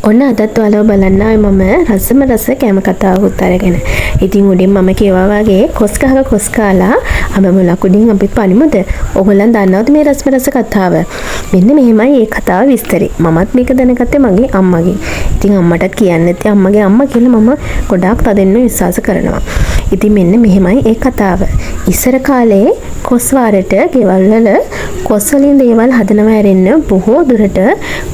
ඔන්න අදත් ඔයාලව බලන්න ආවේ මම රසම රස කැම කතාවකුත් අරගෙන. ඉතින් උඩින් මම කියවා වගේ කොස් ගහක කොස් කාලා අඹ මුලක් උඩින් අපි පනිමුද? ඔයගොල්ලන් දන්නවද මේ රසම රස කතාව? මෙන්න මෙහෙමයි මේ කතාව විස්තරي. මමත් මේක දැනගත්තේ මගේ අම්මගෙන්. ඉතින් අම්මටත් කියන්න නැති අම්මගේ අම්මා කියලා මම ගොඩාක් තදින්ම විශ්වාස කරනවා. ඉතින් මෙන්න මෙහෙමයි ඒ කතාව. ඉස්සර කාලේ කොස් වාරයට ගෙවල් වල කොස් වලින් දේවල් හදනවා ඇරෙන්න බොහෝ දුරට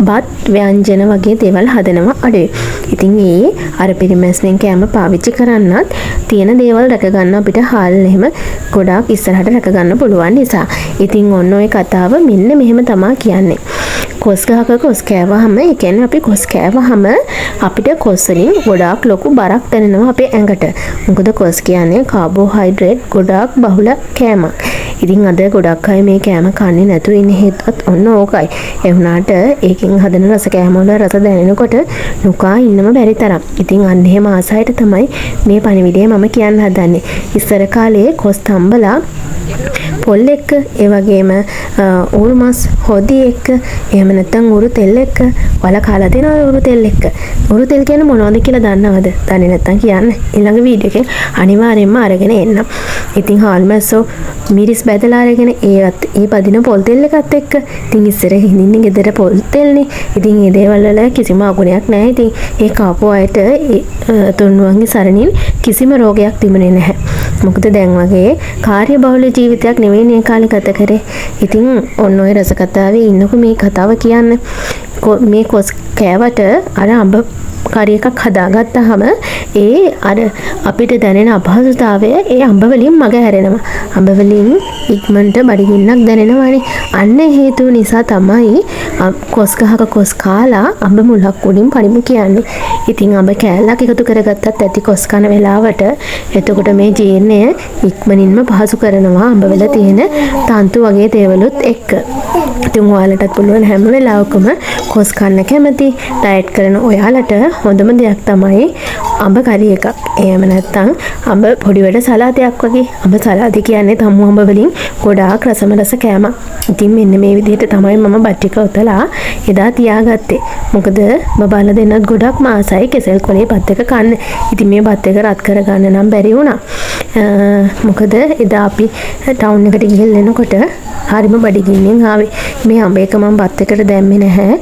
බත් ව්‍යංජන වගේ දේවල් හදනවා අඩේ. ඉතින් ඒ අර පිරිමැස්නෙන් කෑම පාවිච්චි කරන්නත් තියෙන දේවල් රැක ගන්න අපිට හාල් එහෙම ගොඩාක් ඉස්සරහට රැක ගන්න පුළුවන් නිසා. ඉතින් ඔන්න ඔය කතාව මෙන්න මෙහෙම තමයි කියන්නේ. කොස් ගහක කොස් කෑවහම ඒ කියන්නේ අපි කොස් කෑවහම අපිට කොස් වලින් ගොඩාක් ලොකු බරක් දැනෙනවා අපේ ඇඟට. මොකද කොස් කියන්නේ කාබෝහයිඩ්‍රේට් ගොඩාක් බහුල කෑමක්. ඉතින් අද ගොඩක් අය මේ කෑම කන්නේ නැතුව ඉන්නේ හේතුවත් ඔන්න ඕකයි. ඒ වුණාට ඒකෙන් හදන රස කෑම වල රස දැනෙනකොට නුකා ඉන්නම බැරි තරම්. ඉතින් අන්න එහෙම ආසයට තමයි මේ පණිවිඩය මම කියන්න හදන්නේ. ඉස්සර කාලේ කොස් තම්බලා පොල් එක්ක ඒ වගේම ඌරු මස් හොදි එක්ක එහෙම නැත්නම් ඌරු තෙල් එක්ක වල කාලා දෙනවා ඌරු තෙල් එක්ක. ඌරු තෙල් කියන්නේ මොනවද කියලා දන්නවද? දන්නේ නැත්නම් කියන්න. ඊළඟ වීඩියෝ එකෙන් අනිවාර්යෙන්ම අරගෙන එන්න. ඉතින් හාල් මැස්සෝ මිරිස් බැදලා අරගෙන ඒ පදින පොල් තෙල් එකත් එක්ක ඉතින් ඉස්සර හිඳින්නේ ගෙදර පොල් තෙල්නේ. ඉතින් මේ දේවල් වල කිසිම අගුණයක් නැහැ. ඉතින් ඒ කාපු අයට තුන්වන්ගේ සරණින් කිසිම රෝගයක් තිබුණේ නැහැ. මොකද දැන් වගේ කාර්යබහුල ජීවිතයක් නෙවෙයි මේ කාලේ ගත කරේ. ඉතින් ඔන්න ඔය රස කතාවේ ඉන්නකො මේ කතාව කියන්න. මේ කොස් කෑවට අර අඹ කරි එකක් හදාගත්තාම ඒ අර අපිට දැනෙන අපහසුතාවය ඒ අඹ වලින් මග හැරෙනවා. අඹ වලින් ඉක්මනට බඩගින්නක් දැනෙනවානේ. අන්න හේතුව නිසා තමයි කොස් ගහක කොස් කාලා අඹ මුලක් උඩින් පරිමු කියන්නේ. ඉතින් අඹ කෑල්ලක් එකතු කරගත්තත් ඇති කොස් කන වෙලාවට එතකොට මේ ජීර්ණය ඉක්මනින්ම පහසු කරනවා අඹ වල තියෙන තන්තු වගේ දේවලුත් එක්ක. ඉතින් ඔයාලටත් පුළුවන් හැම වෙලාවකම කොස් කන්න කැමති ඩයට් කරන ඔයාලට හොඳම දෙයක් තමයි අඹ කරි එකක්. එහෙම නැත්නම් අඹ පොඩි වැඩ සලාදයක් වගේ. අඹ සලාද කියන්නේ තම්මු අඹ වලින් ගොඩාක් රසම රස කෑමක්. ඉතින් මෙන්න මේ විදිහට තමයි මම බත් ටික උතලා එදා තියාගත්තේ. මොකද බබාලා දෙන්නත් ගොඩක් මාසයි කෙසෙල් කොලේ බත් එක කන්න. ඉතින් මේ බත් එක රත් කරගන්න නම් බැරි වුණා. මොකද එදා අපි ටවුන් එකට ගිහින් එනකොට හරිම බඩගින්නෙන් ආවේ. මේ අඹ එක මම බත් එකට දැම්මේ නැහැ.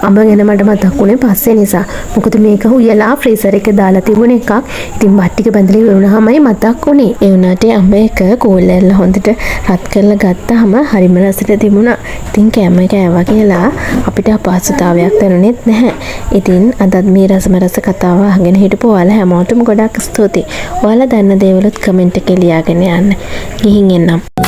අඹ ගැන මට මතක් වුණේ පස්සේ නිසා. මොකද මේක හුයලා ෆ්‍රීසර් එකේ දාලා තිබුණ එකක්. ඉතින් බත් ටික බඳලා ඉවරුනහමයි මතක් වුණේ. ඒ වුණාට අඹ එක කෝල්ලෙල්ල හොඳට රත් කරලා ගත්තාම හරිම රසට තිබුණා. ඉතින් කෑම කෑවා කියලා අපිට අපහසුතාවයක් දැනුනේත් නැහැ. ඉතින් අදත් මේ රසම රස කතාව අහගෙන හිටපු ඔයාලා හැමෝටම ගොඩක් ස්තුතියි. ඔයාලා දන්න දේවලුත් කමෙන්ට් එකේ ලියාගෙන යන්න. ගිහින් එන්නම්.